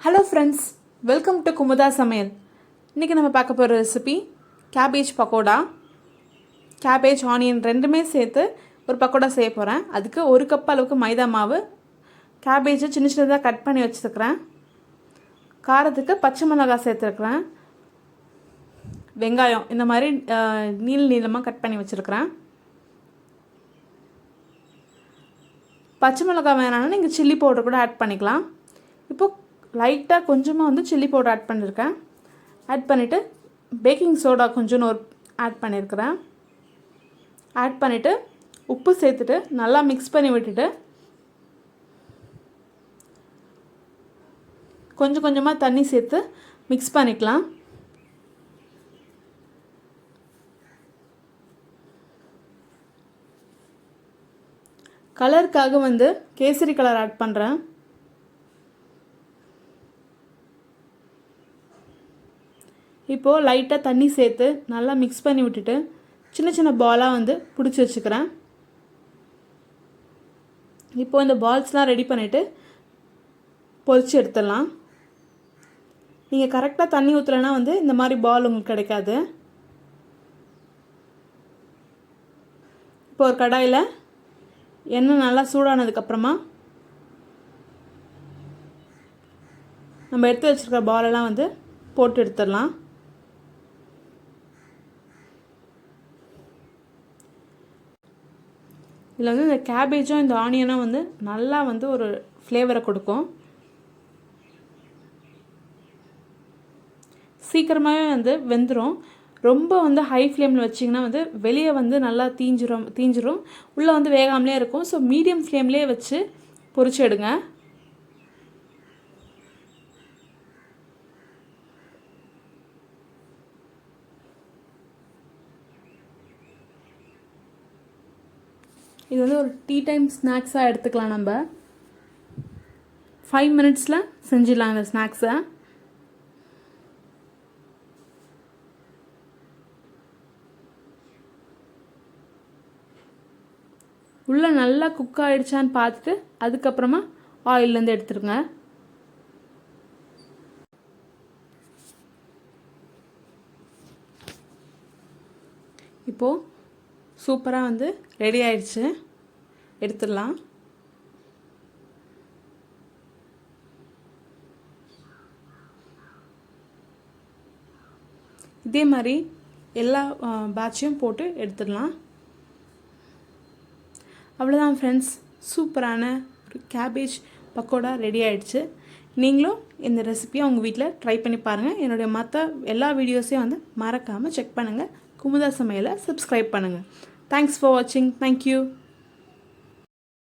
Hello friends, welcome to Kumudha சமையல். இன்றைக்கி நம்ம பார்க்க போகிற recipe cabbage pakoda. Cabbage onion ரெண்டுமே சேர்த்து ஒரு பக்கோடா செய்ய போகிறேன். அதுக்கு 1 கப் அளவுக்கு மைதா மாவு, கேபேஜை சின்ன சின்னதாக கட் பண்ணி வச்சுருக்கிறேன். காரத்துக்கு பச்சை மிளகாய் சேர்த்துருக்குறேன். வெங்காயம் இந்த மாதிரி நீளமாக கட் பண்ணி வச்சுருக்கிறேன். பச்சை மிளகாய் வேணாலும் நீங்கள் சில்லி பவுடர் கூட ஆட் பண்ணிக்கலாம். இப்போது லைட்டாக கொஞ்சமாக வந்து சில்லி பவுடர் ஆட் பண்ணியிருக்கேன். ஆட் பண்ணிவிட்டு பேக்கிங் சோடா கொஞ்சோன்னு ஆட் பண்ணியிருக்கிறேன். ஆட் பண்ணிவிட்டு உப்பு சேர்த்துட்டு நல்லா மிக்ஸ் பண்ணி விட்டுட்டு கொஞ்சம் கொஞ்சமாக தண்ணி சேர்த்து மிக்ஸ் பண்ணிக்கலாம். கலருக்காக வந்து கேசரி கலர் ஆட் பண்ணுறேன். இப்போது லைட்டாக தண்ணி சேர்த்து நல்லா மிக்ஸ் பண்ணி விட்டுட்டு சின்ன சின்ன பாலாக வந்து பிடிச்சி வச்சுக்கிறேன். இப்போது இந்த பால்ஸ்லாம் ரெடி பண்ணிவிட்டு பொரிச்சு எடுத்துடலாம். நீங்கள் கரெக்டாக தண்ணி ஊற்றலைன்னா வந்து இந்த மாதிரி பால் உங்களுக்கு கிடைக்காது. இப்போ ஒரு கடாயில் எண்ணெய் நல்லா சூடானதுக்கப்புறமா நம்ம எடுத்து வச்சுருக்கிற பாலெல்லாம் வந்து போட்டு எடுத்துடலாம். இதில் வந்து இந்த கேபேஜும் இந்த ஆனியனும் வந்து நல்லா வந்து ஒரு ஃப்ளேவரை கொடுக்கும். சீக்கிரமாகவே வந்து வெந்துடும். ரொம்ப வந்து ஹை ஃப்ளேமில் வச்சிங்கன்னா வந்து வெளியே வந்து நல்லா தீஞ்சிரும், உள்ளே வந்து வேகாமலே இருக்கும். ஸோ மீடியம் ஃப்ளேம்லேயே வச்சு பொரிச்சு எடுங்க. இது வந்து ஒரு டீ டைம் ஸ்நாக்ஸாக எடுத்துக்கலாம். நம்ம 5 மினிட்ஸில் செஞ்சிடலாம் இந்த ஸ்நாக்ஸை. உள்ளே நல்லா குக் ஆகிடுச்சான்னு பார்த்துட்டு அதுக்கப்புறமா ஆயிலேருந்து எடுத்துருங்க. இப்போது சூப்பராக வந்து ரெடி ஆயிடுச்சு, எடுத்துடலாம். இதே மாதிரி எல்லா பேட்சையும் போட்டு எடுத்துடலாம். அவ்வளோதான் ஃப்ரெண்ட்ஸ், சூப்பரான ஒரு கேபேஜ் பக்கோடா ரெடி ஆயிடுச்சு. நீங்களும் இந்த ரெசிபியை உங்கள் வீட்டில் ட்ரை பண்ணி பாருங்கள். என்னுடைய மற்ற எல்லா வீடியோஸையும் வந்து மறக்காமல் செக் பண்ணுங்கள். குமுதா சமையலை சப்ஸ்கிரைப் பண்ணுங்கள். Thanks for watching. Thank you.